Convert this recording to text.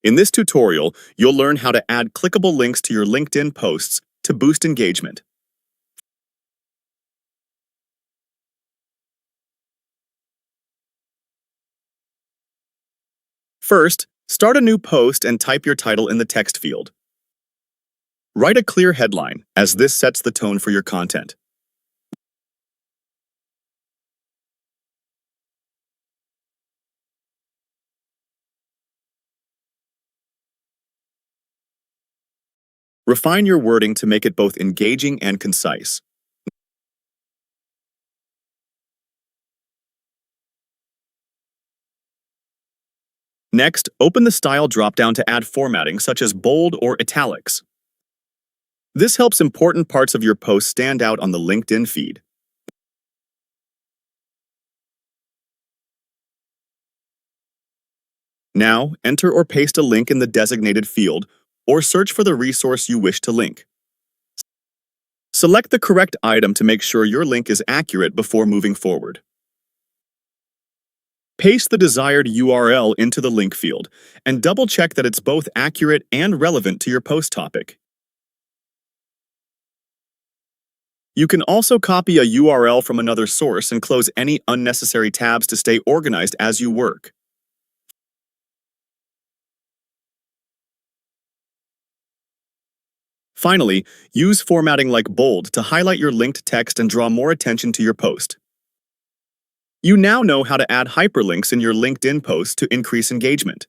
In this tutorial, you'll learn how to add clickable links to your LinkedIn posts to boost engagement. First, start a new post and type your title in the text field. Write a clear headline, as this sets the tone for your content. Refine your wording to make it both engaging and concise. Next, open the Style dropdown to add formatting such as bold or italics. This helps important parts of your post stand out on the LinkedIn feed. Now, enter or paste a link in the designated field or search for the resource you wish to link. Select the correct item to make sure your link is accurate before moving forward. Paste the desired URL into the link field and double-check that it's both accurate and relevant to your post topic. You can also copy a URL from another source and close any unnecessary tabs to stay organized as you work. Finally, use formatting like bold to highlight your linked text and draw more attention to your post. You now know how to add hyperlinks in your LinkedIn posts to increase engagement.